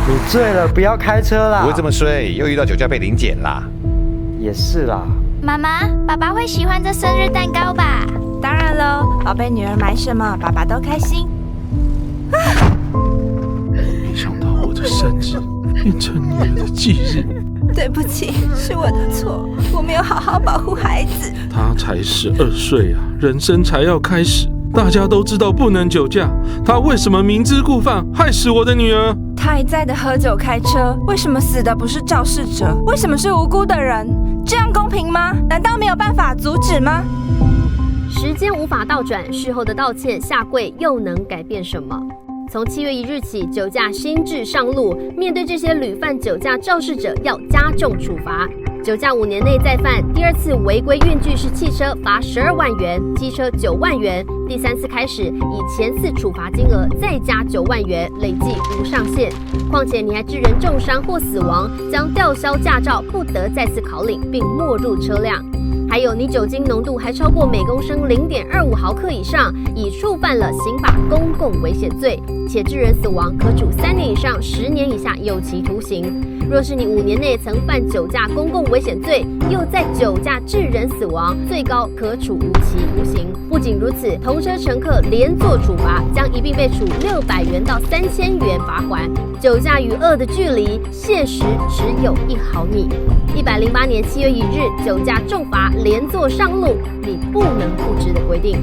你醉了，不要开车啦。不会这么衰，又遇到酒驾被临检啦。也是啦。妈妈，爸爸会喜欢这生日蛋糕吧？当然喽，宝贝女儿买什么，爸爸都开心。没想到我的生日变成女儿的忌日。对不起，是我的错，我没有好好保护孩子。他才12岁啊，人生才要开始。大家都知道不能酒驾，他为什么明知故犯，害死我的女儿？他一再的喝酒开车，为什么死的不是肇事者？为什么是无辜的人？这样公平吗？难道没有办法阻止吗？时间无法倒转，事后的道歉下跪又能改变什么？从7月1日起，酒驾新制上路，面对这些屡犯酒驾肇事者，要加重处罚。酒驾5年内再犯，第2次违规运具是汽车，罚12万元，机车9万元。第3次开始，以前次处罚金额再加9万元，累计无上限。况且你还致人重伤或死亡，将吊销驾照，不得再次考领，并没入车辆。还有，你酒精浓度还超过每公升0.25毫克以上，已触犯了刑法公共危险罪，且致人死亡，可处3年以上10年以下有期徒刑。若是你5年内曾犯酒驾公共危险罪，又在酒驾致人死亡，最高可处无期徒刑。不仅如此，同车乘客连坐处罚，将一并被处600元到3000元罚款。酒驾与恶的距离，现实只有1毫米。108年7月1日，酒驾重罚连坐上路，你不能不知的规定。